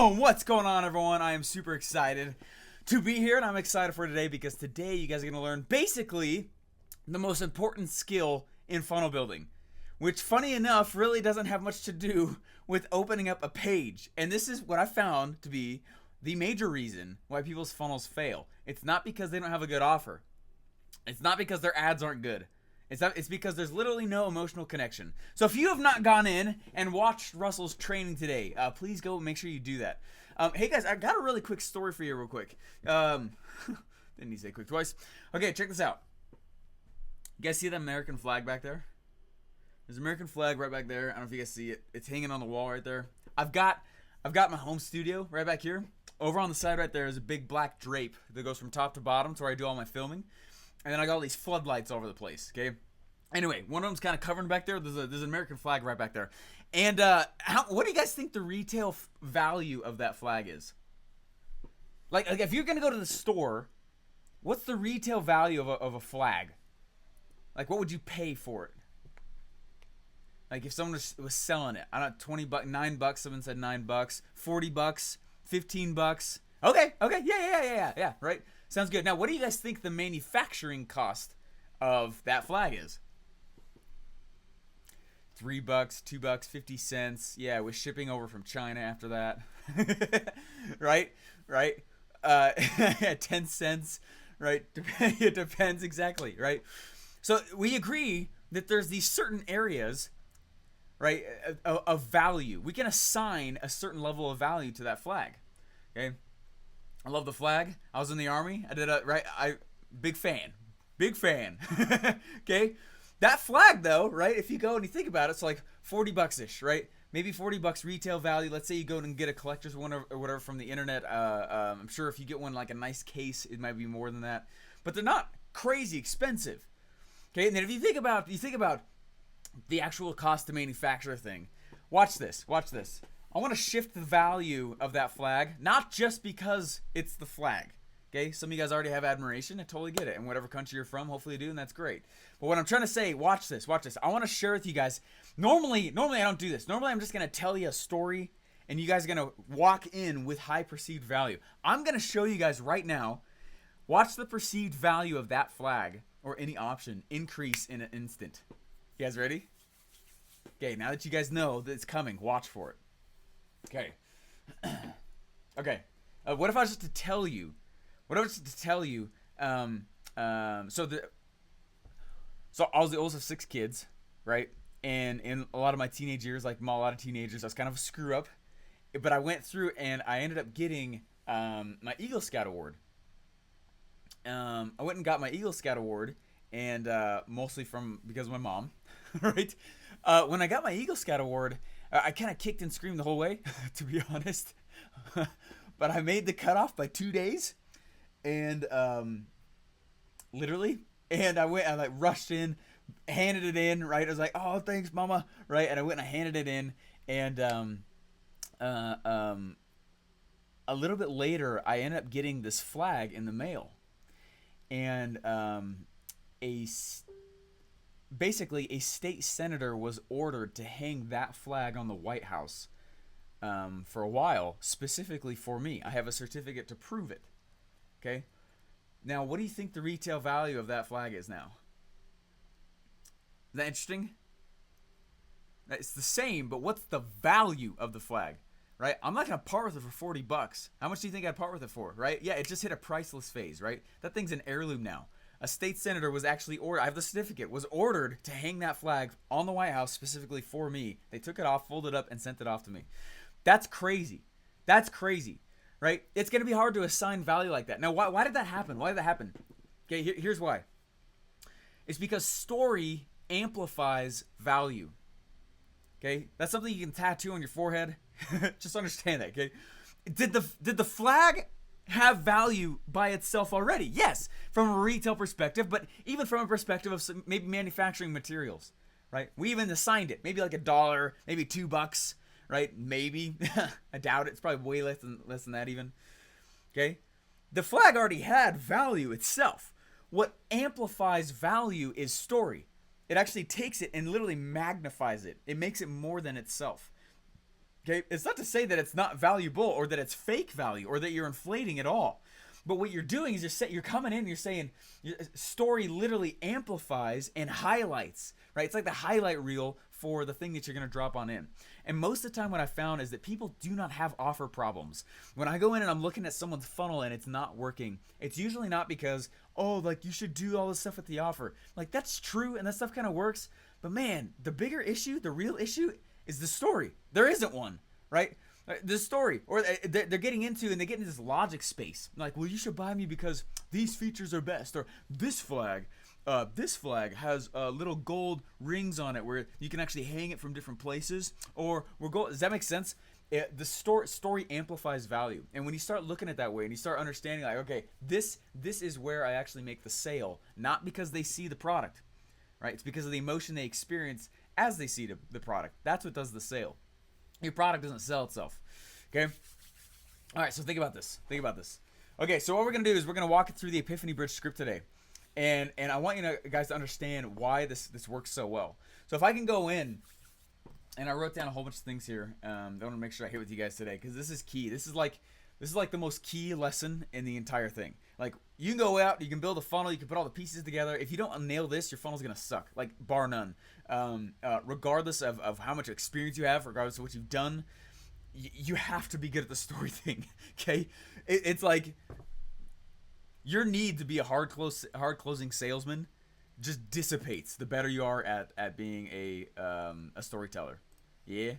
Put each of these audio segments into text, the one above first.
Boom! What's going on, everyone? I am super excited to be here, and I'm excited for today because today you guys are going to learn basically the most important skill in funnel building, which, funny enough, really doesn't have much to do with opening up a page. And this is what I found to be the major reason why people's funnels fail. It's not because they don't have a good offer. It's not because their ads aren't good. It's because there's literally no emotional connection. So if you have not gone in and watched Russell's training today, please go make sure you do that. Hey guys, I got a really quick story for you real quick. Didn't need to say quick twice. Okay, check this out. You guys see that American flag back there? There's an American flag right back there. I don't know if you guys see it. It's hanging on the wall right there. I've got my home studio right back here. Over on the side right there is a big black drape that goes from top to bottom to where I do all my filming. And then I got all these floodlights all over the place, okay? Anyway, one of them's kind of covering back there. There's an American flag right back there. And what do you guys think the retail value of that flag is? Like if you're going to go to the store, what's the retail value of a flag? Like, what would you pay for it? Like, if someone was selling it, I don't know, $20, $9, someone said $9, $40, $15. Okay, yeah, right? Sounds good. Now, what do you guys think the manufacturing cost of that flag is? $3, $2, 50 cents. Yeah, with shipping over from China after that. right? 10 cents, right? It depends exactly, right? So we agree that there's these certain areas, right, of value. We can assign a certain level of value to that flag, okay? I love the flag. I was in the Army. I did big fan. Okay? That flag though, right? If you go and you think about it, it's like $40-ish, right? Maybe $40 retail value. Let's say you go and get a collector's one or whatever from the internet. I'm sure if you get one like a nice case, it might be more than that. But they're not crazy expensive. Okay? And then if you think about the actual cost to manufacture thing, watch this. I want to shift the value of that flag, not just because it's the flag. Okay, some of you guys already have admiration. I totally get it. And whatever country you're from, hopefully you do, and that's great. But what I'm trying to say, watch this. I want to share with you guys. Normally I don't do this. Normally I'm just going to tell you a story, and you guys are going to walk in with high perceived value. I'm going to show you guys right now. Watch the perceived value of that flag or any option increase in an instant. You guys ready? Okay, now that you guys know that it's coming, watch for it. Okay. What if I was just to tell you? So I was the oldest of 6 kids, right? And in a lot of my teenage years, like a lot of teenagers, I was kind of a screw up. But I went through and I ended up getting my Eagle Scout Award. I went and got my Eagle Scout Award, and mostly because of my mom, right? When I got my Eagle Scout Award, I kind of kicked and screamed the whole way, to be honest. But I made the cutoff by 2 days, and literally, and I rushed in, handed it in, right? I was like, "Oh, thanks, Mama," right? And I went and I handed it in, and a little bit later, I ended up getting this flag in the mail, and basically a state senator was ordered to hang that flag on the White House for a while, specifically for me. I have a certificate to prove it. Okay? Now, what do you think the retail value of that flag is now? Is that interesting? It's the same, but what's the value of the flag? Right? I'm not going to part with it for $40. How much do you think I'd part with it for? Right? Yeah, it just hit a priceless phase, right? That thing's an heirloom now. A state senator was actually ordered, I have the certificate, was ordered to hang that flag on the White House specifically for me. They took it off, folded it up, and sent it off to me. That's crazy. Right? It's going to be hard to assign value like that. Now, why did that happen? Okay, here's why. It's because story amplifies value. Okay? That's something you can tattoo on your forehead. Just understand that, okay? Did the flag have value by itself already? Yes, from a retail perspective, but even from a perspective of some, maybe manufacturing materials, right? We even assigned it, maybe like $1, maybe $2, right? Maybe. I doubt it. It's probably way less than that even. Okay? The flag already had value itself. What amplifies value is story. It actually takes it and literally magnifies it. It makes it more than itself. Okay, it's not to say that it's not valuable or that it's fake value or that you're inflating it all. But what you're doing is you're coming in and you're saying your story literally amplifies and highlights, right? It's like the highlight reel for the thing that you're going to drop on in. And most of the time what I found is that people do not have offer problems. When I go in and I'm looking at someone's funnel and it's not working, it's usually not because, oh, like you should do all this stuff with the offer. Like that's true and that stuff kind of works. But man, the bigger issue, the real issue is the story. There isn't one, right? The story, or they're getting into, and they get into this logic space. Like, well, you should buy me because these features are best, or this flag has little gold rings on it where you can actually hang it from different places. Or we're gold. Does that make sense? The story amplifies value, and when you start looking at it that way, and you start understanding, like, okay, this is where I actually make the sale, not because they see the product, right? It's because of the emotion they experience as they see the product. That's what does the sale. Your product doesn't sell itself. Okay? All right, so think about this. Okay, so what we're going to do is we're going to walk through the Epiphany Bridge script today. And I want you guys to understand why this works so well. So if I can go in, and I wrote down a whole bunch of things here. I want to make sure I hit with you guys today because this is key. This is like the most key lesson in the entire thing. Like, you can go out, you can build a funnel, you can put all the pieces together. If you don't nail this, your funnel's going to suck, like bar none. Regardless of how much experience you have, regardless of what you've done, you have to be good at the story thing, okay? It's like your need to be a hard closing salesman just dissipates the better you are at being a storyteller. Yeah.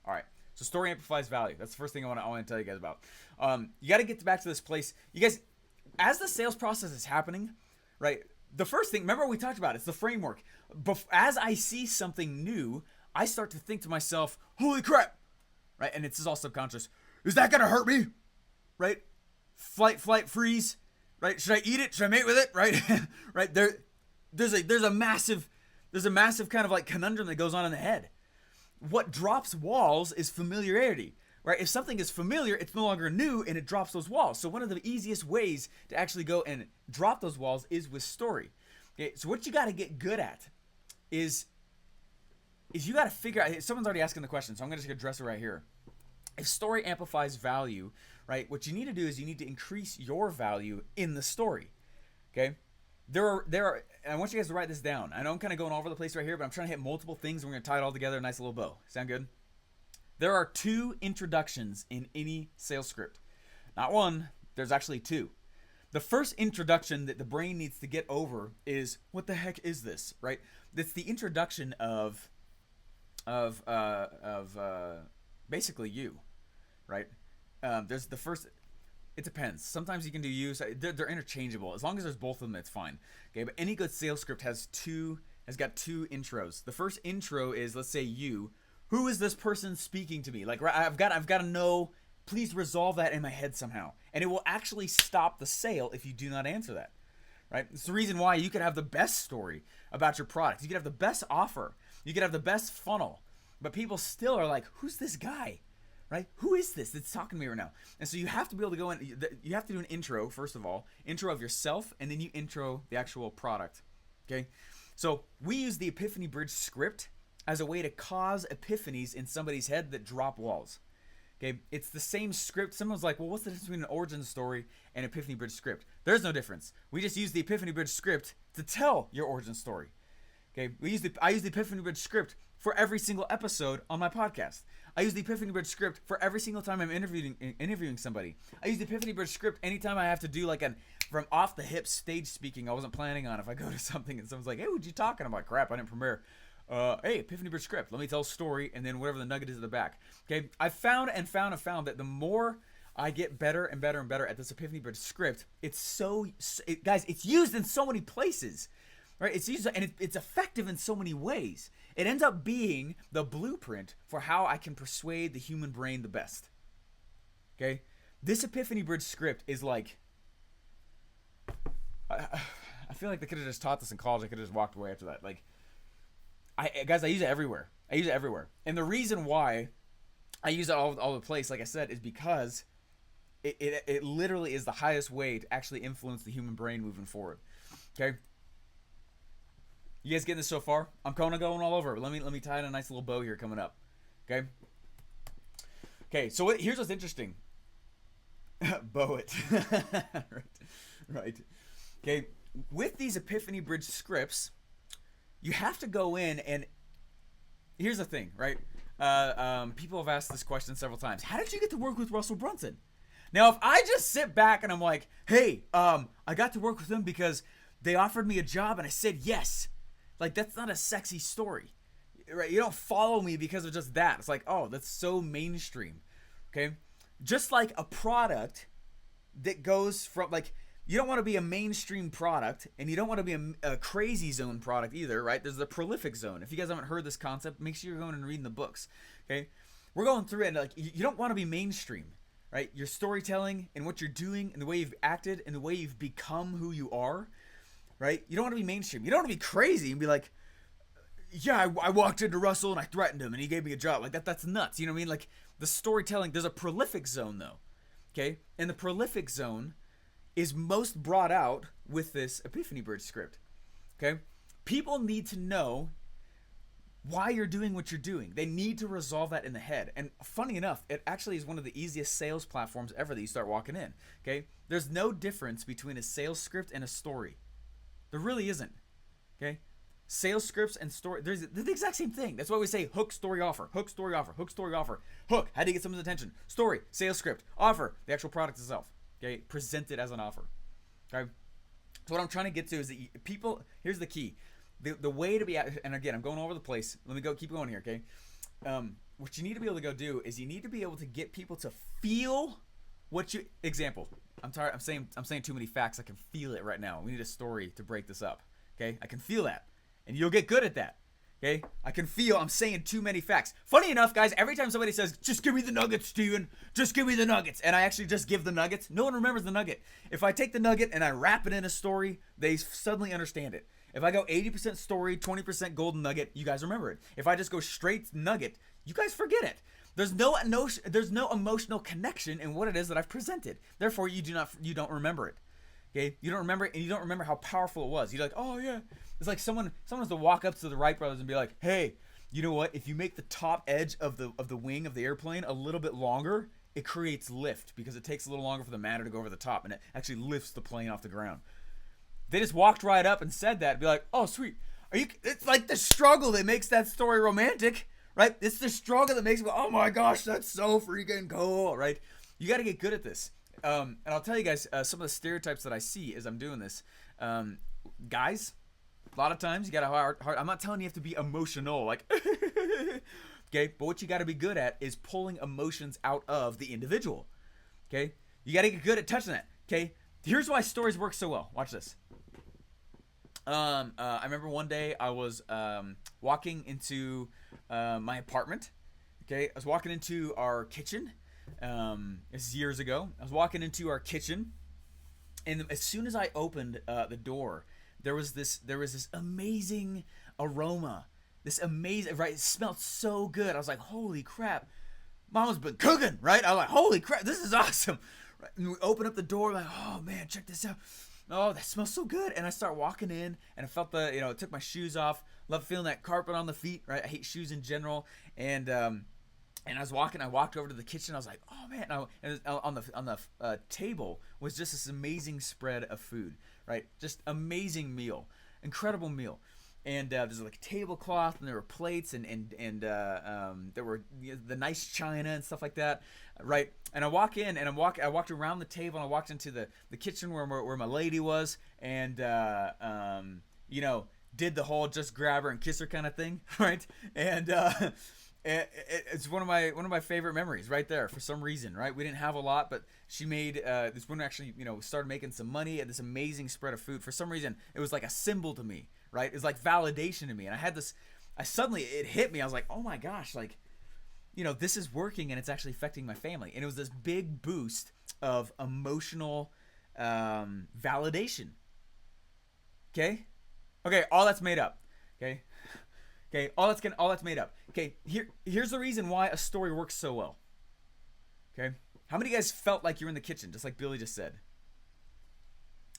All right. So story amplifies value. That's the first thing I want to tell you guys about. You got to get back to this place. You guys, as the sales process is happening, right? The first thing, remember we talked about, it's the framework. As I see something new, I start to think to myself, holy crap, right? And it's all subconscious. Is that going to hurt me? Right? Flight, freeze, right? Should I eat it? Should I mate with it? Right? Right? There's a massive kind of like conundrum that goes on in the head. What drops walls is familiarity, right? If something is familiar, it's no longer new and it drops those walls. So one of the easiest ways to actually go and drop those walls is with story. Okay, so what you got to get good at is you got to figure out, someone's already asking the question, so I'm going to just address it right here. If story amplifies value, right, what you need to do is you need to increase your value in the story, okay? There are, and I want you guys to write this down. I know I'm kind of going all over the place right here, but I'm trying to hit multiple things, and we're going to tie it all together, a nice little bow. Sound good? There are 2 introductions in any sales script. Not one, there's actually 2. The first introduction that the brain needs to get over is, what the heck is this, right? That's the introduction of basically you, right? There's the first. It depends. Sometimes you can do you. They're interchangeable. As long as there's both of them, it's fine. Okay, but any good sales script has got 2 intros. The first intro is, let's say, you. Who is this person speaking to me? Like, I've got to know. Please resolve that in my head somehow, and it will actually stop the sale if you do not answer that. Right? It's the reason why you could have the best story about your product. You could have the best offer. You could have the best funnel, but people still are like, "Who's this guy?" Right? Who is this that's talking to me right now? And so you have to be able to go in. You have to do an intro, first of all, intro of yourself, and then you intro the actual product. Okay? So we use the Epiphany Bridge script as a way to cause epiphanies in somebody's head that drop walls. Okay? It's the same script. Someone's like, well, what's the difference between an origin story and Epiphany Bridge script? There's no difference. We just use the Epiphany Bridge script to tell your origin story. Okay? I use the Epiphany Bridge script for every single episode on my podcast. I use the Epiphany Bridge script for every single time I'm interviewing somebody. I use the Epiphany Bridge script anytime I have to do like from off the hip stage speaking I wasn't planning on. If I go to something and someone's like, hey, what you talking about? Crap, I didn't prepare. Hey, Epiphany Bridge script. Let me tell a story and then whatever the nugget is at the back. Okay, I found that the more I get better and better and better at this Epiphany Bridge script, guys, it's used in so many places. Right? It's used and it's effective in so many ways. It ends up being the blueprint for how I can persuade the human brain the best. Okay? This Epiphany Bridge script is like, I feel like they could have just taught this in college. I could have just walked away after that. Like, I use it everywhere. And the reason why I use it all over the place, like I said, is because it literally is the highest way to actually influence the human brain moving forward. Okay? You guys getting this so far? I'm kind of going all over. Let me tie in a nice little bow here coming up. Okay? Okay, so here's what's interesting. Bow it. Right. Okay, with these Epiphany Bridge scripts, you have to go in and here's the thing, right? People have asked this question several times. How did you get to work with Russell Brunson? Now, if I just sit back and I'm like, hey, I got to work with him because they offered me a job and I said yes. Like, that's not a sexy story, right? You don't follow me because of just that. It's like, oh, that's so mainstream, okay? Just like a product that goes from, like, you don't want to be a mainstream product and you don't want to be a crazy zone product either, right? There's the prolific zone. If you guys haven't heard this concept, make sure you're going and reading the books, okay? We're going through it and, like, you don't want to be mainstream, right? Your storytelling and what you're doing and the way you've acted and the way you've become who you are, right? You don't want to be mainstream. You don't want to be crazy and be like, yeah, I walked into Russell and I threatened him and he gave me a job. Like, that's nuts. You know what I mean? Like, the storytelling, there's a prolific zone though, okay? And the prolific zone is most brought out with this Epiphany Bridge script, okay? People need to know why you're doing what you're doing. They need to resolve that in the head. And funny enough, it actually is one of the easiest sales platforms ever that you start walking in, okay? There's no difference between a sales script and a story. There really isn't, okay? Sales scripts and story, they're the exact same thing. That's why we say hook, story, offer, hook, story, offer, hook, story, offer. Hook, how do you get someone's attention? Story, sales script, offer, the actual product itself, okay? Present it as an offer, okay? So what I'm trying to get to is that people, here's the key. The way to be, and again, I'm going all over the place. Let me keep going here, okay? What you need to be able to go do is you need to be able to get people to feel what you, example, I'm saying too many facts. I can feel it right now. We need a story to break this up, okay? I can feel that. And you'll get good at that, okay? I can feel I'm saying too many facts. Funny enough, guys, every time somebody says, just give me the nuggets, Steven, just give me the nuggets, and I actually just give the nuggets, no one remembers the nugget. If I take the nugget and I wrap it in a story, they suddenly understand it. If I go 80% story, 20% golden nugget, you guys remember it. If I just go straight nugget, you guys forget it. There's no emotional connection in what it is that I've presented. Therefore, you don't remember it. Okay, you don't remember it, and you don't remember how powerful it was. You're like, oh yeah. It's like someone has to walk up to the Wright brothers and be like, hey, you know what? If you make the top edge of the wing of the airplane a little bit longer, it creates lift because it takes a little longer for the matter to go over the top, and it actually lifts the plane off the ground. They just walked right up and said that, and be like, oh sweet. It's like the struggle that makes that story romantic, right? It's the struggle that makes it go, oh my gosh, that's so freaking cool, right? You got to get good at this. And I'll tell you guys some of the stereotypes that I see as I'm doing this. Guys, a lot of times you got a hard. I'm not telling you have to be emotional, like, okay. But what you got to be good at is pulling emotions out of the individual. Okay, you got to get good at touching that. Okay, here's why stories work so well. Watch this. I remember one day I was walking into my apartment. Okay, I was walking into our kitchen. This is years ago. I was walking into our kitchen, and as soon as I opened the door, there was this amazing aroma. This amazing, right? It smelled so good. I was like, holy crap, Mama's been cooking, right? I was like, holy crap, this is awesome. Right? And we open up the door, like, oh man, check this out. Oh, that smells so good. And I start walking in, and I felt I took my shoes off. Love feeling that carpet on the feet, right? I hate shoes in general. And I was walking. I walked over to the kitchen. I was like, "Oh man!" And on the table was just this amazing spread of food, right? Just amazing meal, incredible meal. And there's like a tablecloth, and there were plates, and there were the nice china and stuff like that, right? And I walk in, and I walked around the table, and I walked into the kitchen where my lady was, and did the whole just grab her and kiss her kind of thing, right? And it's one of my favorite memories right there for some reason, right? We didn't have a lot, but she made this woman actually started making some money at this amazing spread of food. For some reason, it was like a symbol to me, right? It was like validation to me, and it hit me. I was like, oh my gosh, like, this is working and it's actually affecting my family. And it was this big boost of emotional validation. Okay, all that's made up. Okay, all that's made up. Okay, here's the reason why a story works so well. Okay, how many of you guys felt like you were in the kitchen, just like Billy just said?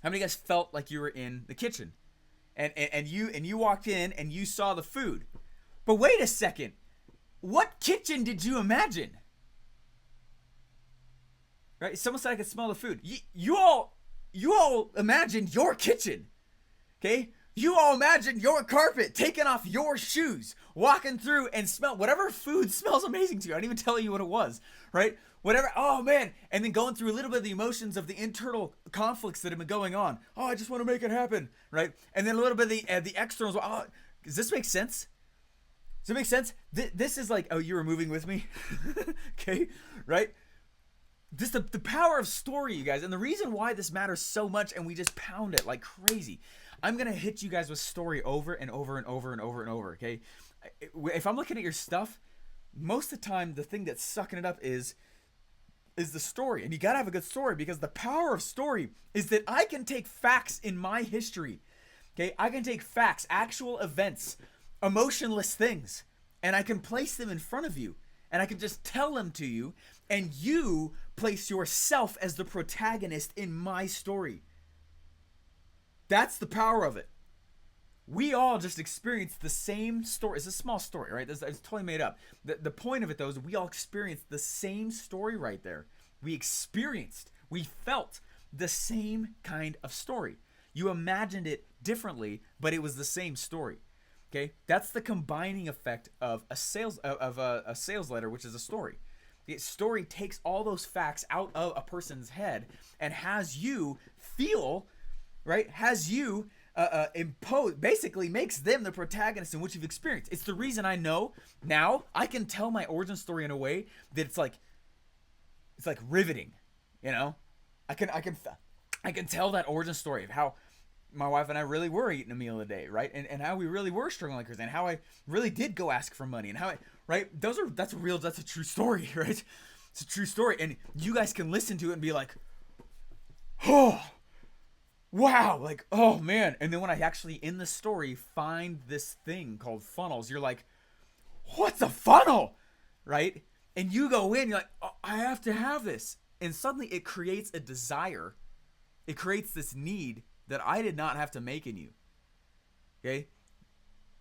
How many of you guys felt like you were in the kitchen, and you walked in and you saw the food? But wait a second, what kitchen did you imagine? right? Someone said I could smell the food. You all imagine your kitchen, okay? You all imagine your carpet, taking off your shoes, walking through and smell whatever food smells amazing to you. I didn't even tell you what it was, right? Whatever, oh man, and then going through a little bit of the emotions of the internal conflicts that have been going on. Oh, I just want to make it happen, right? And then a little bit of the externals. Oh, does this make sense? Does it make sense? This is like, oh, you were moving with me? Okay, right? This the power of story, you guys. And the reason why this matters so much and we just pound it like crazy. I'm going to hit you guys with story over and over and over and over and over, okay? If I'm looking at your stuff, most of the time the thing that's sucking it up is the story. And you got to have a good story, because the power of story is that I can take facts in my history, okay? I can take facts, actual events, emotionless things, and I can place them in front of you, and I can just tell them to you, and you place yourself as the protagonist in my story. That's the power of it. We all just experienced the same story. It's a small story, right? It's totally made up. The point of it, though, is we all experienced the same story right there. We felt the same kind of story. You imagined it differently, but it was the same story. Okay? That's the combining effect of a sales letter, which is a story. The story takes all those facts out of a person's head and has you feel, right? Has you impose, basically makes them the protagonist in what you've experienced. It's the reason I know now I can tell my origin story in a way that it's like riveting, you know? I can tell that origin story of how my wife and I really were eating a meal a day, right? And how we really were struggling like this, and how I really did go ask for money, and how I, right? That's a true story, right? It's a true story. And you guys can listen to it and be like, oh, wow, like, oh man. And then when I actually in the story find this thing called funnels, you're like, what's a funnel? Right? And you go in, you're like, oh, I have to have this. And suddenly it creates a desire. It creates this need that I did not have to make in you. Okay?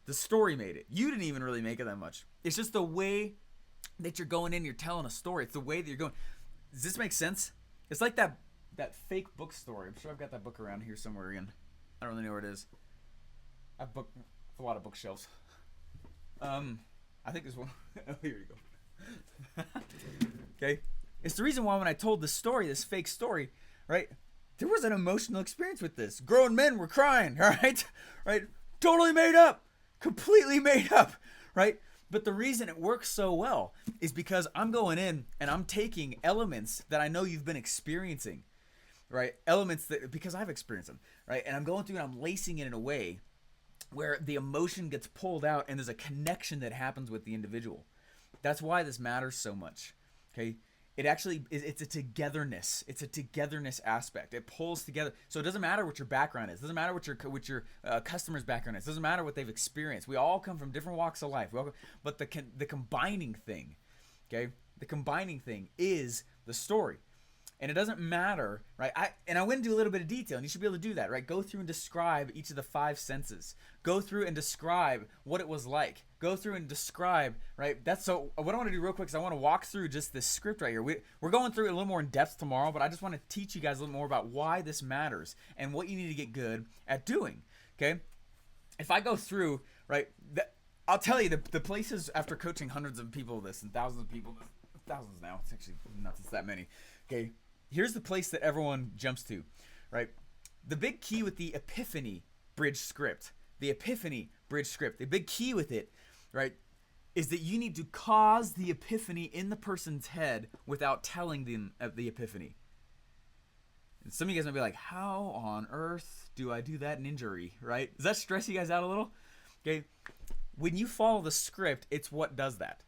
The story made it. You didn't even really make it that much. It's just the way that you're going in, you're telling a story. It's the way that you're going. Does this make sense? It's like that fake book story. I'm sure I've got that book around here somewhere again. I don't really know where it is. I've a lot of bookshelves. I think there's one. Oh, here you go. Okay? It's the reason why when I told this story, this fake story, right? There was an emotional experience with this. Grown men were crying, right? Right? Totally made up. Completely made up, right? But the reason it works so well is because I'm going in and I'm taking elements that I know you've been experiencing, right? Elements that, because I've experienced them, right? And I'm going through and I'm lacing it in a way where the emotion gets pulled out and there's a connection that happens with the individual. That's why this matters so much, okay? It actually, it's a togetherness. It's a togetherness aspect. It pulls together. So it doesn't matter what your background is. It doesn't matter what your customer's background is. It doesn't matter what they've experienced. We all come from different walks of life. But the combining thing, okay? The combining thing is the story. And it doesn't matter, right? I went into a little bit of detail, and you should be able to do that, right? Go through and describe each of the 5 senses. Go through and describe what it was like. Go through and describe, right? So what I want to do real quick is I want to walk through just this script right here. We're going through it a little more in depth tomorrow, but I just want to teach you guys a little more about why this matters and what you need to get good at doing, okay? If I go through, right, I'll tell you the places after coaching hundreds of people this and thousands of people, thousands now, it's actually nuts, it's that many, okay? Here's the place that everyone jumps to, right? The big key with the epiphany bridge script, the big key with it, right, is that you need to cause the epiphany in the person's head without telling them of the epiphany. And some of you guys might be like, how on earth do I do that in injury, right? Does that stress you guys out a little? Okay. When you follow the script, it's what does that.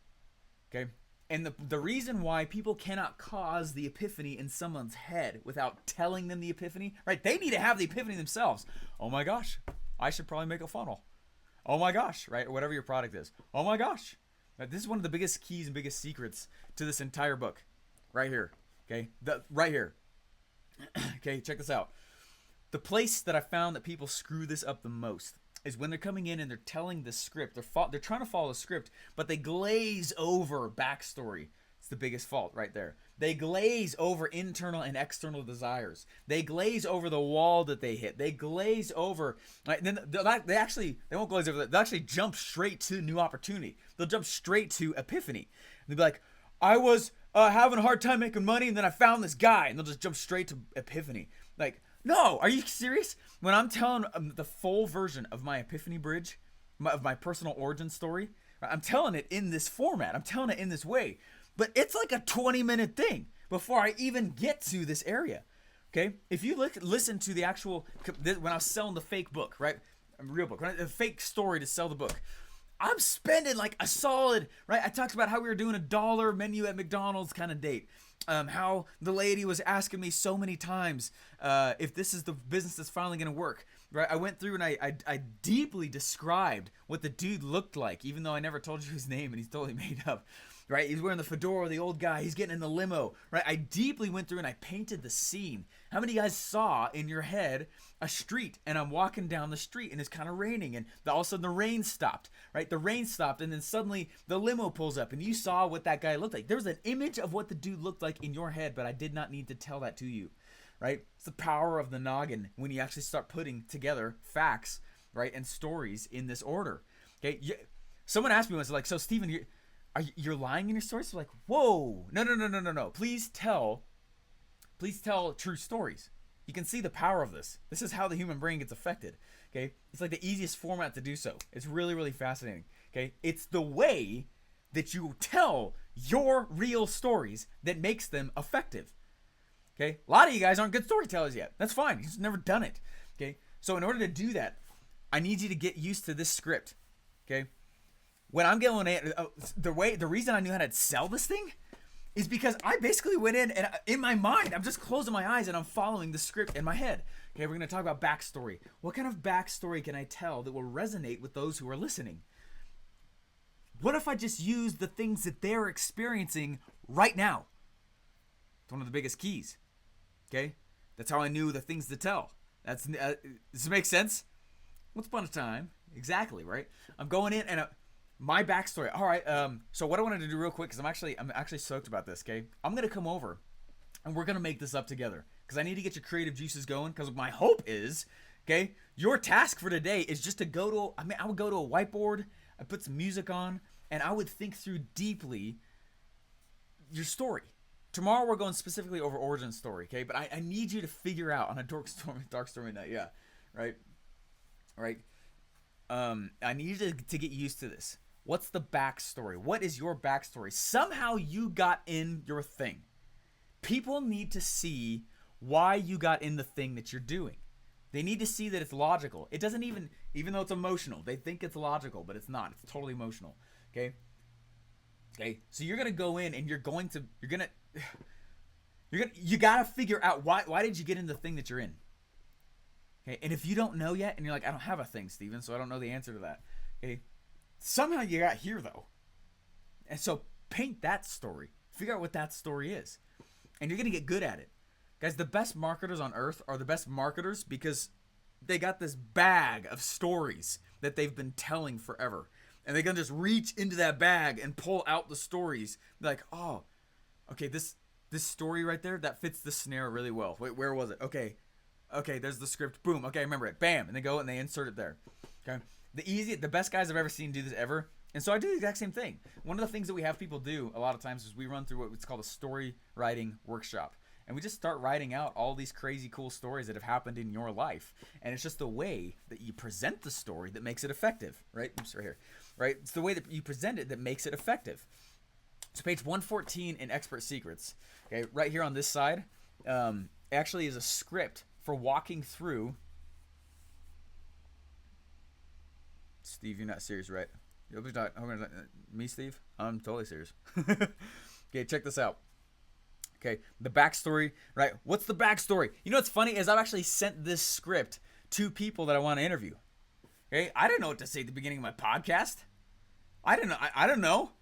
Okay. And the reason why people cannot cause the epiphany in someone's head without telling them the epiphany, right? They need to have the epiphany themselves. Oh my gosh, I should probably make a funnel. Oh my gosh, right? Or whatever your product is. Oh my gosh. Right? This is one of the biggest keys and biggest secrets to this entire book. Right here. Okay? Right here. Okay, check this out. The place that I found that people screw this up the most is when they're coming in and they're telling the script. They're trying to follow the script, but they glaze over backstory. It's the biggest fault right there. They glaze over internal and external desires. They glaze over the wall that they hit. They glaze over. Right? Then they won't glaze over that. They'll actually jump straight to new opportunity. They'll jump straight to epiphany. They'll be like, I was having a hard time making money, and then I found this guy, and they'll just jump straight to epiphany. Like, no, are you serious? When I'm telling the full version of my epiphany bridge, of my personal origin story, I'm telling it in this format. I'm telling it in this way. But it's like a 20-minute thing before I even get to this area. Okay? If you listen to the actual, when I was selling the fake book, right? A real book, right? A fake story to sell the book. I'm spending like a solid, right? I talked about how we were doing $1 menu at McDonald's kind of date. How the lady was asking me so many times if this is the business that's finally going to work. Right? I went through and I deeply described what the dude looked like, even though I never told you his name and he's totally made up. Right? He's wearing the fedora, the old guy. He's getting in the limo. Right? I deeply went through and I painted the scene. How many of you guys saw in your head a street and I'm walking down the street and it's kind of raining and all of a sudden the rain stopped. Right? The rain stopped and then suddenly the limo pulls up and you saw what that guy looked like. There was an image of what the dude looked like in your head, but I did not need to tell that to you. Right? It's the power of the noggin when you actually start putting together facts, right, and stories in this order. Okay? Someone asked me once, like, so Stephen, you're lying in your stories? So like, whoa, no. Please tell true stories. You can see the power of this. This is how the human brain gets affected. Okay? It's like the easiest format to do so. It's really, really fascinating. Okay? It's the way that you tell your real stories that makes them effective. Okay, a lot of you guys aren't good storytellers yet. That's fine. You've just never done it. Okay, so in order to do that, I need you to get used to this script. Okay, when I'm going in, the reason I knew how to sell this thing is because I basically went in and in my mind, I'm just closing my eyes and I'm following the script in my head. Okay, we're going to talk about backstory. What kind of backstory can I tell that will resonate with those who are listening? What if I just use the things that they're experiencing right now? It's one of the biggest keys. Okay, that's how I knew the things to tell. Does this make sense? Once upon a time, exactly, right? I'm going in and my backstory. All right. So what I wanted to do real quick, because I'm actually stoked about this. Okay, I'm gonna come over, and we're gonna make this up together because I need to get your creative juices going. Because my hope is, okay, your task for today is just to go to. I would go to a whiteboard. I put some music on, and I would think through deeply your story. Tomorrow we're going specifically over origin story, okay? But I need you to figure out on a dark story night, yeah, right? I need you to get used to this. What's the backstory? What is your backstory? Somehow you got in your thing. People need to see why you got in the thing that you're doing. They need to see that it's logical. It doesn't even though it's emotional, they think it's logical, but it's not. It's totally emotional, okay? Okay, so you're gonna go in and you gotta figure out why did you get in the thing that you're in. Okay, and if you don't know yet, and you're like, I don't have a thing, Steven, so I don't know the answer to that. Okay, somehow you got here though, and so paint that story. Figure out what that story is, and you're gonna get good at it, guys. The best marketers on earth are the best marketers because they got this bag of stories that they've been telling forever. And they're going to just reach into that bag and pull out the stories. They're like, oh, okay, this story right there, that fits the snare really well. Wait, where was it? Okay, there's the script. Boom. Okay, I remember it. Bam. And they go and they insert it there. Okay. The best guys I've ever seen do this ever. And so I do the exact same thing. One of the things that we have people do a lot of times is we run through what's called a story writing workshop. And we just start writing out all these crazy cool stories that have happened in your life. And it's just the way that you present the story that makes it effective, right? Oops, right here. Right? It's the way that you present it that makes it effective. So page 114 in Expert Secrets, okay, right here on this side, actually is a script for walking through. Steve, you're not serious, right? Me, Steve? I'm totally serious. Okay, check this out. Okay, the backstory, right? What's the backstory? You know what's funny is I've actually sent this script to people that I want to interview. Okay, I didn't know what to say at the beginning of my podcast. I didn't know. I don't know.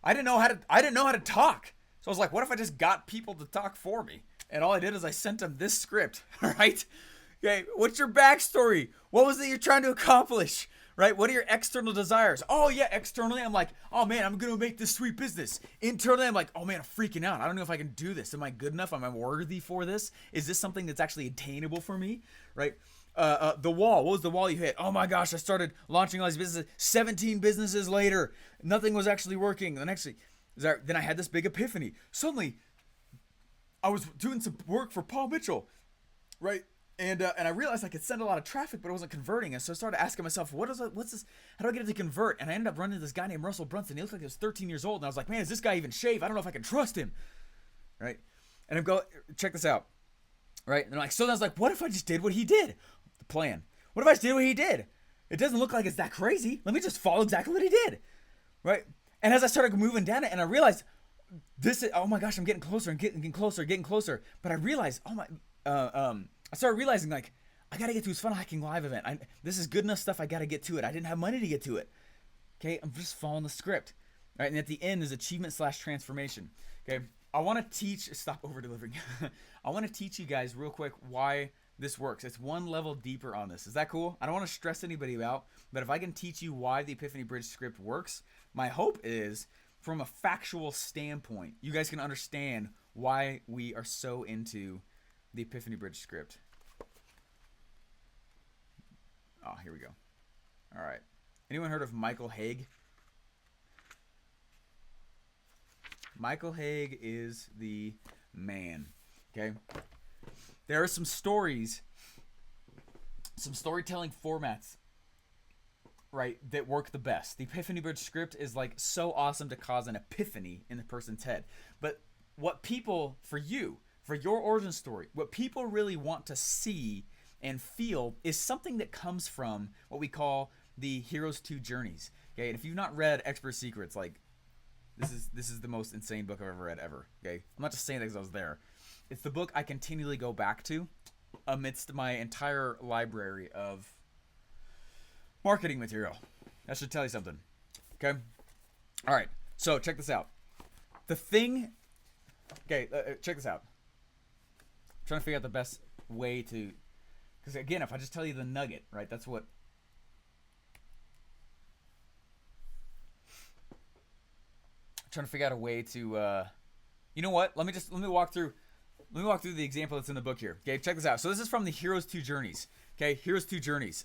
I didn't know how to talk. So I was like, what if I just got people to talk for me? And all I did is I sent them this script. All right. Okay. What's your backstory? What was it you're trying to accomplish? right? What are your external desires? Oh yeah, externally I'm like, oh man, I'm gonna make this sweet business. Internally I'm like, oh man, I'm freaking out. I don't know if I can do this. Am I good enough? Am I worthy for this? Is this something that's actually attainable for me, right? The wall. What was the wall you hit? Oh my gosh, I started launching all these businesses. 17 businesses later, nothing was actually working. Then I had this big epiphany. Suddenly, I was doing some work for Paul Mitchell, right? And I realized I could send a lot of traffic, but it wasn't converting. And so I started asking myself, what's this? How do I get it to convert? And I ended up running into this guy named Russell Brunson. He looked like he was 13 years old. And I was like, man, is this guy even shave? I don't know if I can trust him, right? And check this out, right? And I'm like, so I was like, what if I just did what he did? The plan. What if I just did what he did? It doesn't look like it's that crazy. Let me just follow exactly what he did, right? And as I started moving down it, and I realized oh my gosh, I'm getting closer and getting closer. But I realized, I started realizing, like, I got to get to his funnel hacking live event. This is good enough stuff. I got to get to it. I didn't have money to get to it. Okay. I'm just following the script. All right. And at the end is achievement/transformation. Okay. I want to stop over delivering. I want to teach you guys real quick why this works. It's one level deeper on this. Is that cool? I don't want to stress anybody out, but if I can teach you why the Epiphany Bridge script works, my hope is from a factual standpoint, you guys can understand why we are so into the Epiphany Bridge script. Oh, here we go. All right. Anyone heard of Michael Haig? Michael Haig is the man. Okay. There are some stories, some storytelling formats, right, that work the best. The Epiphany Bridge script is like so awesome to cause an epiphany in the person's head. But what people, for your origin story, what people really want to see and feel is something that comes from what we call the Hero's 2 Journeys. Okay, and if you've not read Expert Secrets, like, this is the most insane book I've ever read ever. Okay, I'm not just saying that because I was there. It's the book I continually go back to amidst my entire library of marketing material. That should tell you something. Okay, all right. So check this out. Check this out. I'm trying to figure out the best way to, because again, if I just tell you the nugget, right, that's what. I'm trying to figure out a way to, you know what? Let me walk through the example that's in the book here. Okay, check this out. So this is from the Hero's 2 Journeys. Okay, Hero's 2 Journeys.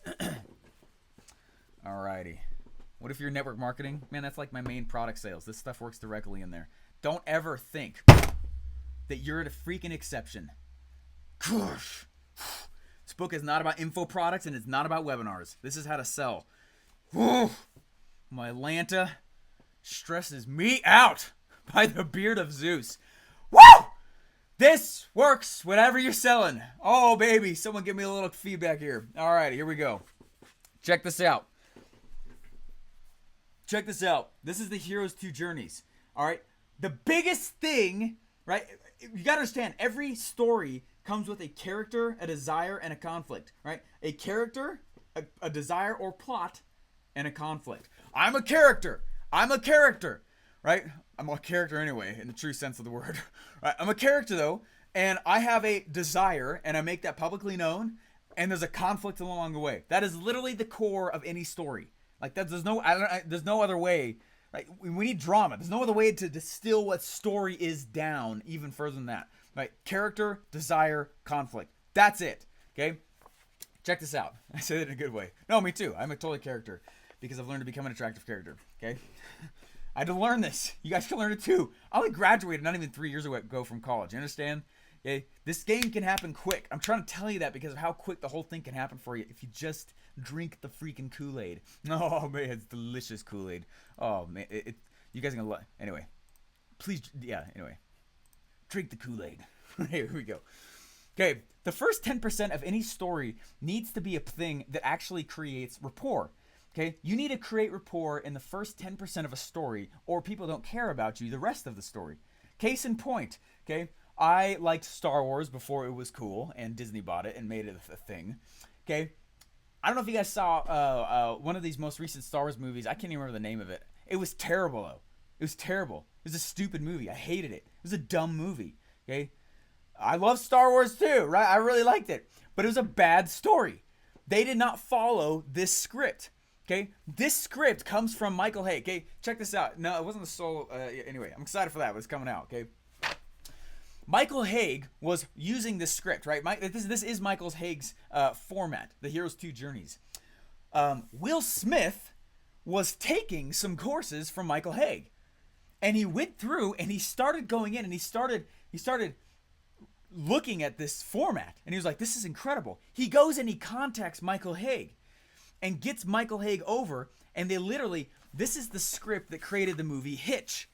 Alrighty. What if you're network marketing? Man, that's like my main product sales. This stuff works directly in there. Don't ever think that you're a freaking exception. Gosh. This book is not about info products and it's not about webinars. This is how to sell. Whoa. My Atlanta stresses me out by the beard of Zeus. Woo! This works whatever you're selling. Oh, baby. Someone give me a little feedback here. All right, here we go. Check this out. This is the Hero's 2 Journeys. All right. The biggest thing, right? You got to understand, every story comes with a character, a desire, and a conflict, right? A character, a desire or plot, and a conflict. I'm a character, right? I'm a character anyway, in the true sense of the word. Right? I'm a character, though, and I have a desire, and I make that publicly known, and there's a conflict along the way. That is literally the core of any story. Like, there's no other way. Right? We need drama. There's no other way to distill what story is down even further than that. Right? Character, desire, conflict. That's it. Okay? Check this out. I say that in a good way. No, me too. I'm a totally character because I've learned to become an attractive character. Okay? I had to learn this. You guys can learn it too. I only graduated not even 3 years ago from college. You understand? Okay? This game can happen quick. I'm trying to tell you that because of how quick the whole thing can happen for you if you just drink the freaking Kool-Aid. Oh, man, it's delicious Kool-Aid. Oh, man. You guys are going to love. Anyway. Please, anyway. Drink the Kool-Aid. Here we go. Okay, the first 10% of any story needs to be a thing that actually creates rapport. Okay, you need to create rapport in the first 10% of a story, or people don't care about you the rest of the story. Case in point, okay, I liked Star Wars before it was cool, and Disney bought it and made it a thing. Okay, I don't know if you guys saw one of these most recent Star Wars movies. I can't even remember the name of it. It was terrible, though. It was terrible. It was a stupid movie. I hated it. It was a dumb movie. Okay, I love Star Wars too, right? I really liked it, but it was a bad story. They did not follow this script. Okay, this script comes from Michael Haig. Okay, check this out. No, it wasn't the solo. Anyway, I'm excited for that. But it's coming out. Okay, Michael Haig was using this script, right? This is Michael Haig's format, the Hero's Two Journeys. Will Smith was taking some courses from Michael Haig, and he went through and he started going in and he started looking at this format, and he was like, "This is incredible." He goes and he contacts Michael Haig and gets Michael Haig over, and this is the script that created the movie Hitch,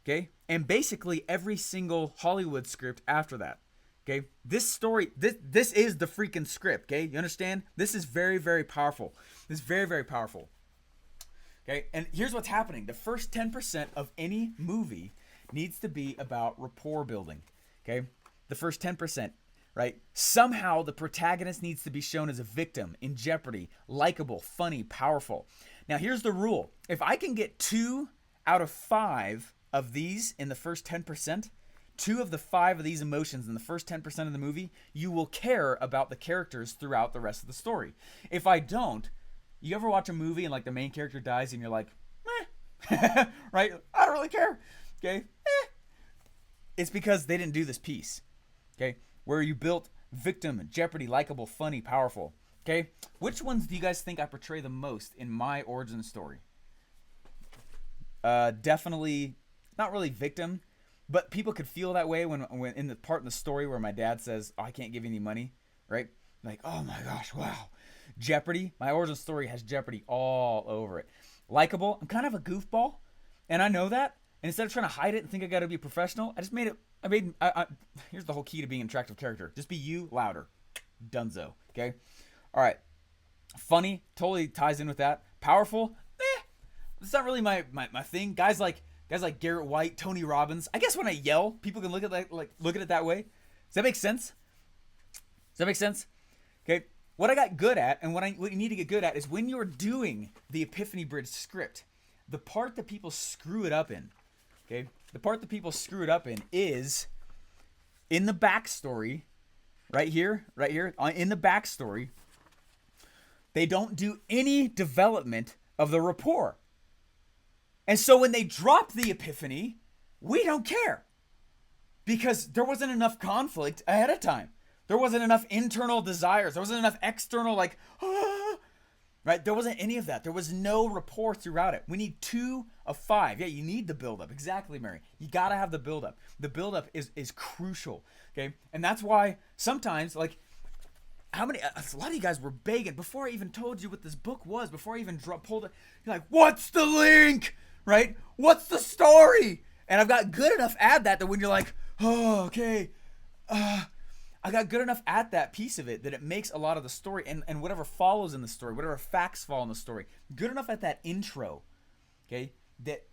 okay? And basically every single Hollywood script after that, okay? This story, this is the freaking script, okay? You understand? This is very, very powerful. This is very, very powerful, okay? And here's what's happening. The first 10% of any movie needs to be about rapport building, okay? The first 10%. Right? Somehow the protagonist needs to be shown as a victim, in jeopardy, likable, funny, powerful. Now here's the rule. If I can get 2 out of 5 of these in the first 10%, 2 of the 5 of these emotions in the first 10% of the movie, you will care about the characters throughout the rest of the story. If I don't, you ever watch a movie and like the main character dies and you're like, meh, right? I don't really care, okay? It's because they didn't do this piece, okay? Where you built victim, jeopardy, likable, funny, powerful. Okay? Which ones do you guys think I portray the most in my origin story? Definitely not really victim, but people could feel that way when in the part in the story where my dad says, "Oh, I can't give you any money," right? Like, oh my gosh, wow. Jeopardy, my origin story has jeopardy all over it. Likable, I'm kind of a goofball, and I know that. And instead of trying to hide it and think I got to be a professional, I just made it. Here's the whole key to being an attractive character. Just be you, louder. Dunzo. Okay? All right. Funny, totally ties in with that. Powerful, it's not really my thing. Guys like Garrett White, Tony Robbins. I guess when I yell, people can look at it that way. Does that make sense? Okay. What I got good at, and what you need to get good at, is when you're doing the Epiphany Bridge script, the part that people screw it up in. Okay, the part that people screw it up in is in the backstory, right here, in the backstory, they don't do any development of the rapport. And so when they drop the epiphany, we don't care because there wasn't enough conflict ahead of time. There wasn't enough internal desires. There wasn't enough external, right? There wasn't any of that. There was no rapport throughout it. We need 2 of 5. Yeah, you need the buildup. Exactly, Mary. You got to have the buildup. The buildup is crucial, okay? And that's why sometimes, a lot of you guys were begging, before I even told you what this book was, before I even pulled it, you're like, what's the link, right? What's the story? And I've got good enough at that when you're like, oh, okay, I got good enough at that piece of it that it makes a lot of the story and whatever follows in the story, whatever facts fall in the story, good enough at that intro, okay, that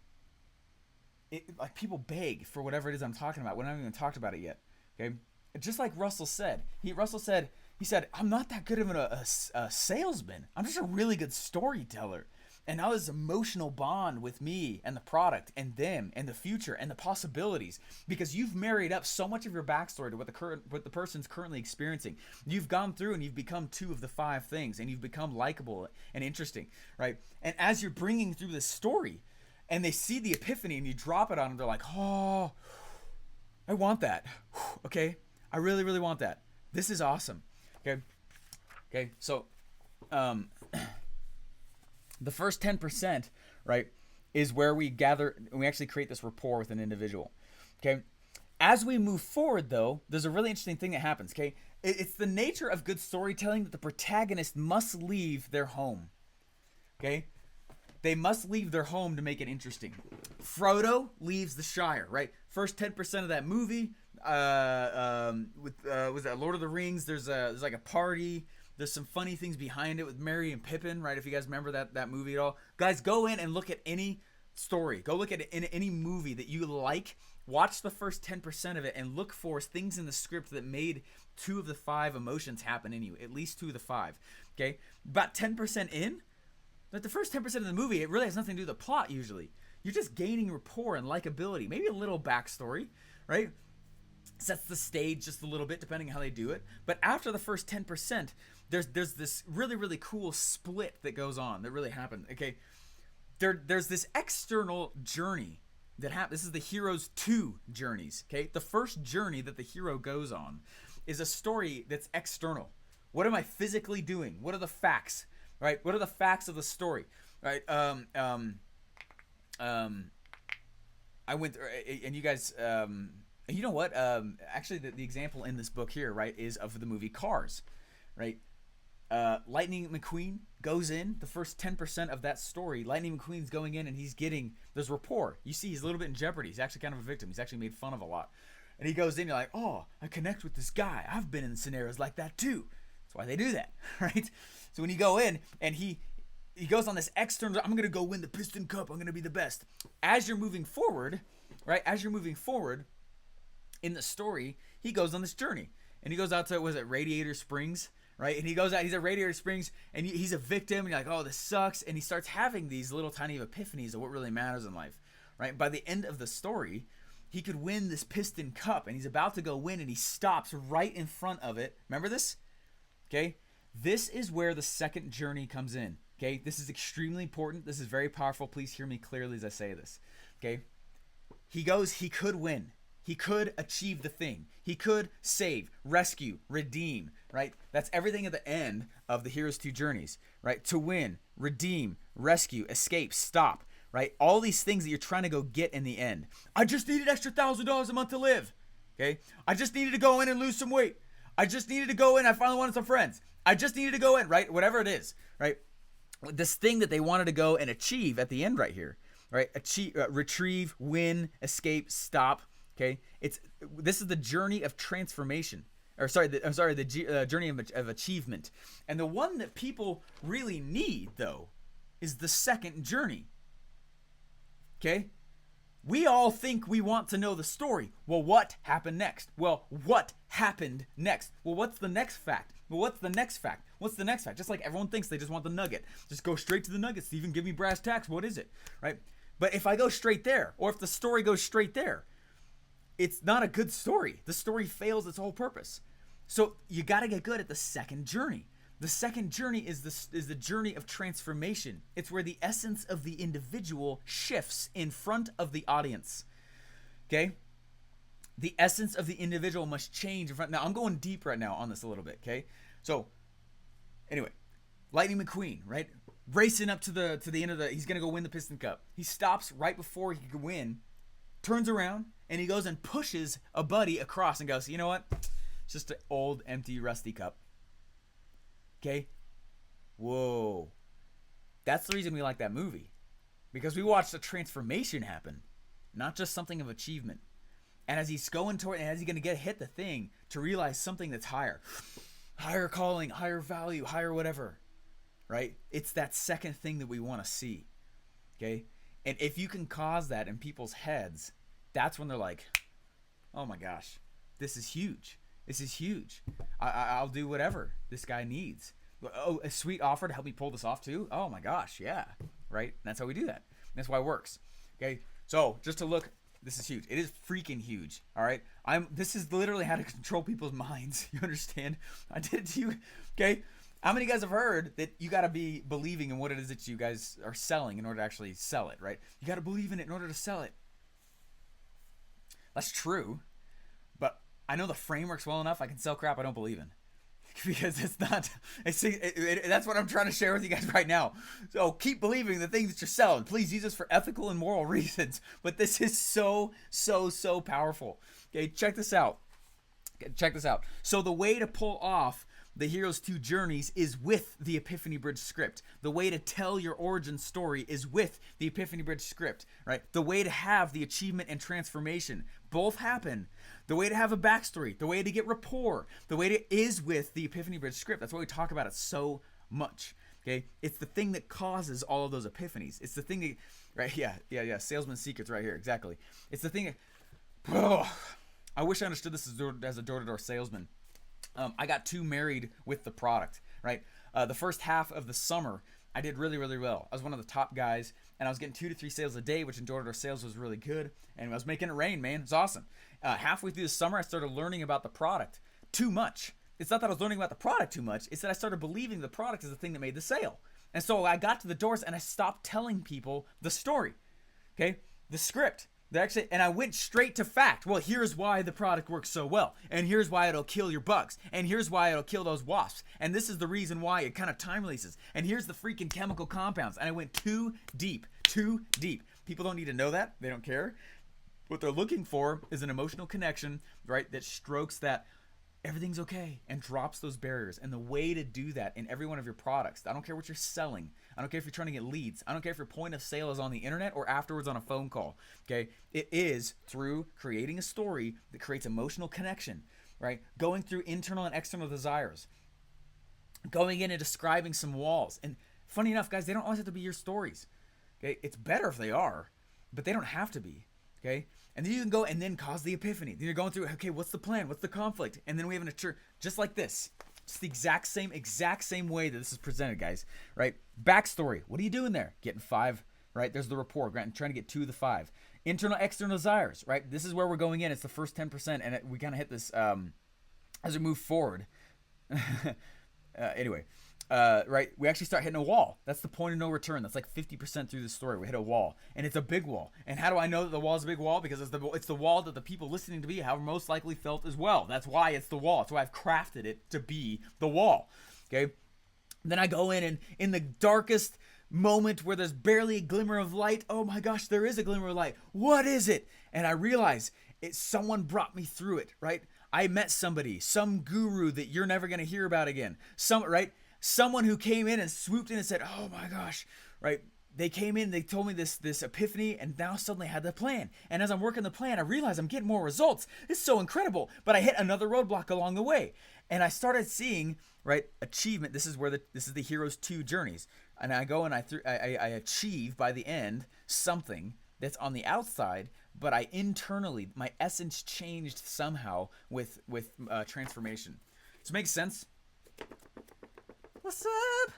people beg for whatever it is I'm talking about when I haven't even talked about it yet, okay? Just like Russell said. He said, I'm not that good of a salesman. I'm just a really good storyteller. And now this emotional bond with me and the product and them and the future and the possibilities, because you've married up so much of your backstory to what the person's currently experiencing. You've gone through and you've become 2 of the 5 things, and you've become likable and interesting, right? And as you're bringing through this story and they see the epiphany and you drop it on them, they're like, oh, I want that. Okay, I really, really want that. This is awesome. Okay, so the first 10%, right, is where we actually create this rapport with an individual, okay? As we move forward, though, there's a really interesting thing that happens, okay? It's the nature of good storytelling that the protagonist must leave their home, okay? They must leave their home to make it interesting. Frodo leaves the Shire, right? First 10% of that movie, was that Lord of the Rings? There's like a party. There's some funny things behind it with Merry and Pippin, right? If you guys remember that movie at all. Guys, go in and look at any story. Go look at any movie that you like. Watch the first 10% of it and look for things in the script that made 2 of the 5 emotions happen in you. At least 2 of the 5, okay? About 10% in, but the first 10% of the movie, it really has nothing to do with the plot usually. You're just gaining rapport and likability. Maybe a little backstory, right? sets the stage just a little bit, depending on how they do it. But after the first 10%, there's this really, really cool split that goes on, that really happened. Okay, there's this external journey that happens. This is the hero's 2 journeys. Okay, the first journey that the hero goes on is a story that's external. What am I physically doing? What are the facts? Right? What are the facts of the story? Right? I went through, and you guys, you know what? Actually, the example in this book here, right, is of the movie Cars, right? Lightning McQueen goes in, the first 10% of that story, Lightning McQueen's going in and he's getting, there's rapport. You see he's a little bit in jeopardy. He's actually kind of a victim. He's actually made fun of a lot. And he goes in, you're like, oh, I connect with this guy. I've been in scenarios like that too. That's why they do that, right? So when you go in and he goes on this external, I'm going to go win the Piston Cup. I'm going to be the best. As you're moving forward, right? As you're moving forward in the story, he goes on this journey. And he goes out to, was it Radiator Springs? Right? And he goes out, he's at Radiator Springs, and he's a victim, and you're like, oh, this sucks. And he starts having these little tiny epiphanies of what really matters in life, right? By the end of the story, he could win this Piston Cup, and he's about to go win, and he stops right in front of it. Remember this? Okay? This is where the second journey comes in. Okay? This is extremely important. This is very powerful. Please hear me clearly as I say this. Okay? He could win. He could achieve the thing. He could save, rescue, redeem, right? That's everything at the end of the hero's 2 journeys, right? To win, redeem, rescue, escape, stop, right? All these things that you're trying to go get in the end. I just needed extra $1,000 a month to live, okay? I just needed to go in and lose some weight. I just needed to go in. I finally wanted some friends. I just needed to go in, right? Whatever it is, right? This thing that they wanted to go and achieve at the end right here, right? Achieve, retrieve, win, escape, stop. Okay, this is the journey of transformation, or the journey of achievement, and the one that people really need though is the second journey. Okay, we all think we want to know the story. Well, what happened next? Well, what happened next? Well, what's the next fact? Well, what's the next fact? What's the next fact? Just like everyone thinks they just want the nugget. Just go straight to the nugget. Steven, give me brass tacks. What is it? Right? But if I go straight there, or if the story goes straight there, it's not a good story. The story fails its whole purpose. So you got to get good at the second journey. The second journey is the journey of transformation. It's where the essence of the individual shifts in front of the audience. Okay? The essence of the individual must change in front. Now I'm going deep right now on this a little bit, okay? So anyway, Lightning McQueen, right? Racing up to the end of he's going to go win the Piston Cup. He stops right before he could win, turns around, and he goes and pushes a buddy across and goes, you know what? It's just an old, empty, rusty cup. Okay? Whoa. That's the reason we like that movie. Because we watched a transformation happen. Not just something of achievement. And as he's going toward, and as he's going to hit the thing, to realize something that's higher. Higher calling, higher value, higher whatever. Right? It's that second thing that we want to see. Okay? And if you can cause that in people's heads, that's when they're like, oh my gosh, this is huge. This is huge. I'll do whatever this guy needs. Oh, a sweet offer to help me pull this off too? Oh my gosh, yeah. Right? That's how we do that. That's why it works. Okay? So just to look, this is huge. It is freaking huge. All right? This is literally how to control people's minds. You understand? I did it to you. Okay? How many of you guys have heard that you got to be believing in what it is that you guys are selling in order to actually sell it, right? You got to believe in it in order to sell it. That's true, but I know the frameworks well enough. I can sell crap I don't believe in, because it's not. That's what I'm trying to share with you guys right now. So keep believing the things that you're selling. Please use this for ethical and moral reasons. But this is so powerful. Okay, check this out. So the way to pull off the hero's 2 journeys is with the Epiphany Bridge script. The way to tell your origin story is with the Epiphany Bridge script, right? The way to have the achievement and transformation both happen. The way to have a backstory, the way to get rapport, the way to is with the Epiphany Bridge script. That's why we talk about it so much. Okay, it's the thing that causes all of those epiphanies. It's the thing that, right? Yeah. Salesman's secrets right here, exactly. It's the thing that, I wish I understood this as a door-to-door salesman. I got too married with the product, right? The first half of the summer, I did really, really well. I was one of the top guys, and I was getting 2 to 3 sales a day, which in door-to-door sales was really good, and I was making it rain, man. It's awesome. Halfway through the summer, I started learning about the product too much. It's not that I was learning about the product too much. It's that I started believing the product is the thing that made the sale. And so I got to the doors, and I stopped telling people the story, okay, the script. And I went straight to fact. Well, here's why the product works so well. And here's why it'll kill your bugs. And here's why it'll kill those wasps. And this is the reason why it kind of time releases. And here's the freaking chemical compounds. And I went too deep, too deep. People don't need to know that. They don't care. What they're looking for is an emotional connection, right, that strokes that everything's okay and drops those barriers. And the way to do that in every one of your products, I don't care what you're selling. I don't care if you're trying to get leads. I don't care if your point of sale is on the internet or afterwards on a phone call. Okay. It is through creating a story that creates emotional connection, right? Going through internal and external desires, going in and describing some walls. And funny enough, guys, they don't always have to be your stories. Okay. It's better if they are, but they don't have to be. Okay. And then you can go and then cause the epiphany. Then you're going through, okay, what's the plan? What's the conflict? And then we have an just like this. It's the exact same way that this is presented, guys, right? Backstory. What are you doing there? Getting 5, right? There's the rapport. Trying to get 2 to the 5. Internal, external desires, right? This is where we're going in. It's the first 10%, and we kind of hit this as we move forward. Anyway, right? We actually start hitting a wall. That's the point of no return. That's like 50% through the story. We hit a wall, and it's a big wall. And how do I know that the wall is a big wall? Because it's the wall that the people listening to me have most likely felt as well. That's why it's the wall. That's why I've crafted it to be the wall. Okay. And then I go in, and in the darkest moment where there's barely a glimmer of light, oh my gosh, there is a glimmer of light. What is it? And I realize someone brought me through it, right? I met somebody, some guru that you're never going to hear about again. Someone who came in and swooped in and said, oh my gosh, right? They came in, they told me this epiphany, and now suddenly I had the plan. And as I'm working the plan, I realize I'm getting more results. It's so incredible. But I hit another roadblock along the way. And I started seeing, right, achievement. This is the hero's 2 journeys. And I go and I achieve by the end something that's on the outside, but I internally, my essence changed somehow with transformation. Does it make sense? What's up?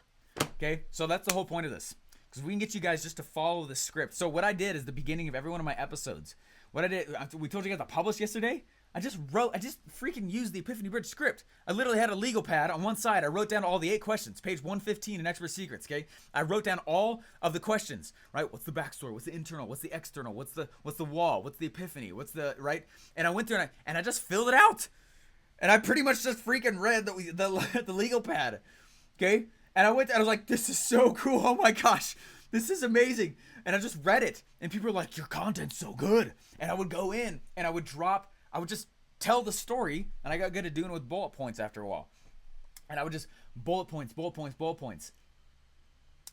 Okay, so that's the whole point of this, because we can get you guys just to follow the script. So what I did is the beginning of every one of my episodes. What I did, we told you guys to publish yesterday. I just freaking used the Epiphany Bridge script. I literally had a legal pad on one side. I wrote down all the 8 questions, page 115 in Expert Secrets, okay? I wrote down all of the questions, right? What's the backstory? What's the internal? What's the external? What's the wall? What's the epiphany? What's the, right? And I went through and I just filled it out. And I pretty much just freaking read the legal pad, okay? And I was like, this is so cool. Oh my gosh, this is amazing. And I just read it. And people were like, your content's so good. And I would go in and I would just tell the story, and I got good at doing it with bullet points after a while. And I would just bullet points.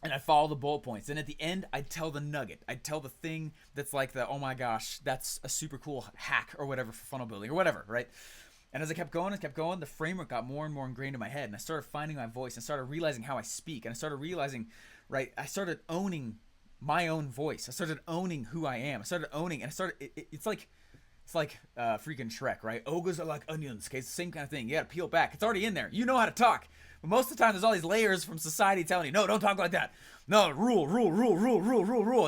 And I'd follow the bullet points. And at the end, I'd tell the nugget. I'd tell the thing that's like oh my gosh, that's a super cool hack or whatever for funnel building or whatever, right? And as I kept going, the framework got more and more ingrained in my head. And I started finding my voice and started realizing how I speak. And I started realizing, right, I started owning my own voice. I started owning who I am. I started owning, and it's like freaking Shrek, right? Ogres are like onions, okay? It's the same kind of thing. You gotta peel back. It's already in there. You know how to talk. But most of the time, there's all these layers from society telling you, no, don't talk like that. No, rule.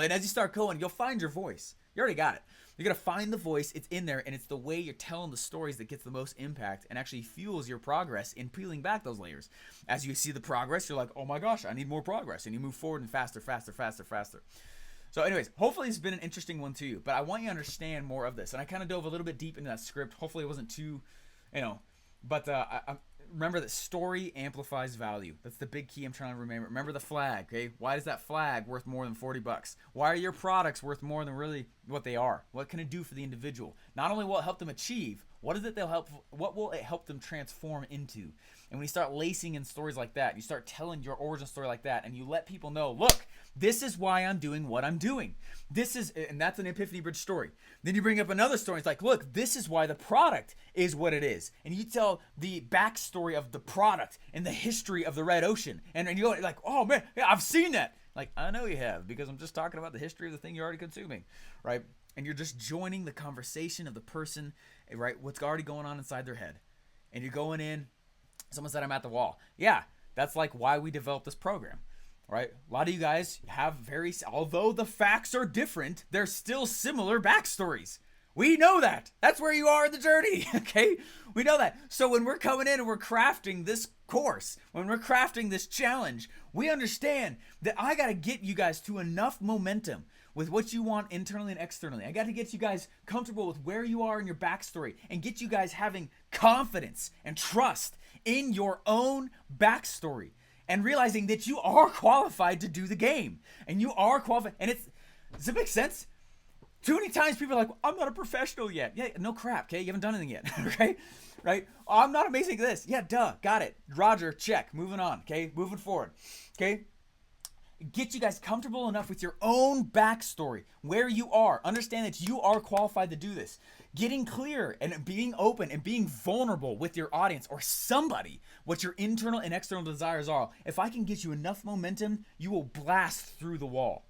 And as you start going, you'll find your voice. You already got it. You're gonna find the voice. It's in there, and it's the way you're telling the stories that gets the most impact and actually fuels your progress in peeling back those layers. As you see the progress, you're like, oh my gosh, I need more progress. And you move forward and faster. So anyways, hopefully it's been an interesting one to you, but I want you to understand more of this. And I kind of dove a little bit deep into that script. Hopefully it wasn't too, but I remember that story amplifies value. That's the big key I'm trying to remember. Remember the flag, okay? Why is that flag worth more than $40? Why are your products worth more than really what they are? What can it do for the individual? Not only will it help them achieve, what will it help them transform into? And when you start lacing in stories like that, you start telling your origin story like that, and you let people know, look, this is why I'm doing what I'm doing. And that's an Epiphany Bridge story. Then you bring up another story. It's like, look, this is why the product is what it is. And you tell the backstory of the product and the history of the red ocean. And you go like, oh man, yeah, I've seen that. Like, I know you have, because I'm just talking about the history of the thing you're already consuming, right? And you're just joining the conversation of the person, right? What's already going on inside their head. And you're going in, someone said I'm at the wall. Yeah, that's like why we developed this program. All right, a lot of you guys have although the facts are different, they're still similar backstories. We know that. That's where you are in the journey, okay? We know that. So when we're coming in and we're crafting this course, when we're crafting this challenge, we understand that I got to get you guys to enough momentum with what you want internally and externally. I got to get you guys comfortable with where you are in your backstory and get you guys having confidence and trust in your own backstory and realizing that you are qualified to do the game and you are qualified. And does it make sense? Too many times people are like, I'm not a professional yet. Yeah, no crap, okay? You haven't done anything yet, okay? Right? Oh, I'm not amazing at this. Yeah, duh, got it. Roger, check. Moving on, okay? Moving forward, okay? Get you guys comfortable enough with your own backstory, where you are. Understand that you are qualified to do this. Getting clear and being open and being vulnerable with your audience or somebody, what your internal and external desires are. If I can get you enough momentum, you will blast through the wall.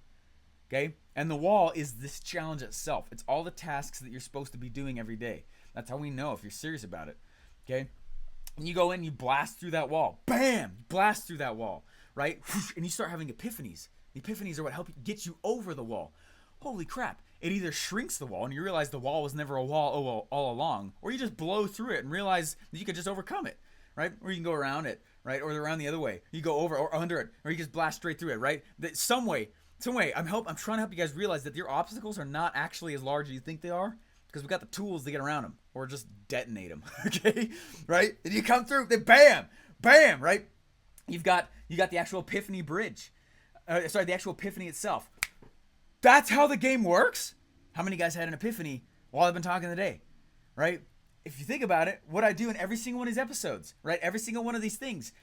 Okay? And the wall is this challenge itself. It's all the tasks that you're supposed to be doing every day. That's how we know if you're serious about it. Okay? And you go in, you blast through that wall. Bam! You blast through that wall, right? And you start having epiphanies. The epiphanies are what help get you over the wall. Holy crap. It either shrinks the wall and you realize the wall was never a wall all along, or you just blow through it and realize that you could just overcome it, right? Or you can go around it, right? Or around the other way. You go over or under it, or you just blast straight through it, right? Some way, I'm trying to help you guys realize that your obstacles are not actually as large as you think they are, because we got the tools to get around them, or just detonate them, okay? Right? And you come through, then bam, bam, right? You got the actual epiphany bridge. The actual epiphany itself. That's how the game works? How many guys had an epiphany while I've been talking today, right? If you think about it, what I do in every single one of these episodes, right? Every single one of these things,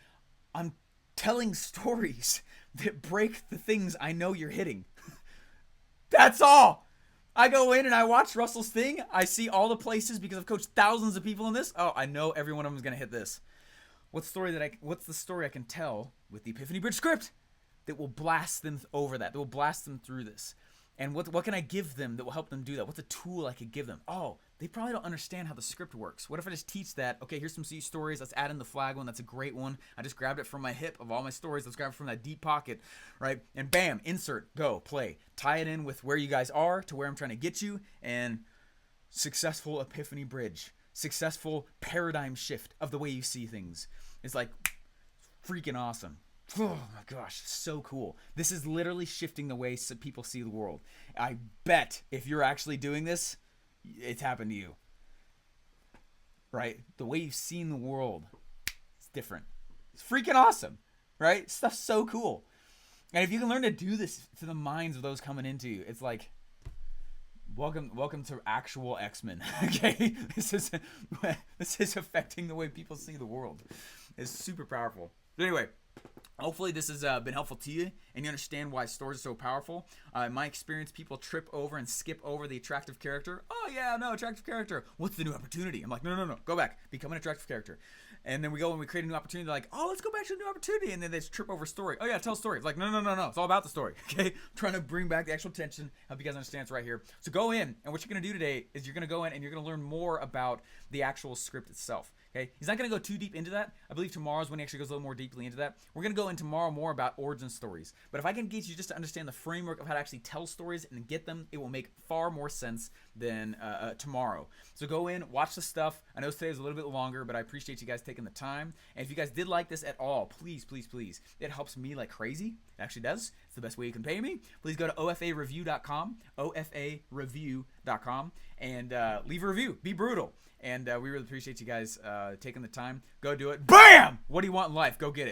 I'm telling stories that break the things I know you're hitting. That's all. I go in and I watch Russell's thing. I see all the places because I've coached thousands of people in this. Oh, I know every one of them is going to hit this. What's the story I can tell with the Epiphany Bridge script that will blast them over that will blast them through this? And what can I give them that will help them do that? What's a tool I could give them? Oh, they probably don't understand how the script works. What if I just teach that? Okay, here's some stories. Let's add in the flag one. That's a great one. I just grabbed it from my hip of all my stories. Let's grab it from that deep pocket, right? And bam, insert, go, play. Tie it in with where you guys are to where I'm trying to get you, and successful epiphany bridge. Successful paradigm shift of the way you see things. It's like freaking awesome. Oh my gosh, so cool. This is literally shifting the way people see the world. I bet if you're actually doing this, it's happened to you. Right? The way you've seen the world, it's different. It's freaking awesome. Right? Stuff's so cool. And if you can learn to do this to the minds of those coming into you, it's like, welcome to actual X-Men. Okay? This is affecting the way people see the world. It's super powerful. But anyway, hopefully this has been helpful to you and you understand why stories are so powerful. In my experience, people trip over and skip over the attractive character. Oh yeah, no, attractive character. What's the new opportunity? I'm like, no, go back. Become an attractive character. And then we go and we create a new opportunity. They're like, oh, let's go back to the new opportunity. And then they just trip over story. Oh yeah, tell a story. It's like, no. It's all about the story. Okay? I'm trying to bring back the actual tension. Help you guys understand it's right here. So go in, and what you're going to do today is you're going to go in and you're going to learn more about the actual script itself. Okay? He's not going to go too deep into that. I believe tomorrow's when he actually goes a little more deeply into that. We're going to go in tomorrow more about origin stories. But if I can get you just to understand the framework of how to actually tell stories and get them, it will make far more sense than tomorrow. So go in, watch the stuff. I know today was a little bit longer, but I appreciate you guys taking the time. And if you guys did like this at all, please, it helps me like crazy. It actually does. It's the best way you can pay me. Please go to OFAReview.com, OFAReview.com, and leave a review. Be brutal. And we really appreciate you guys taking the time. Go do it. BAM! What do you want in life? Go get it.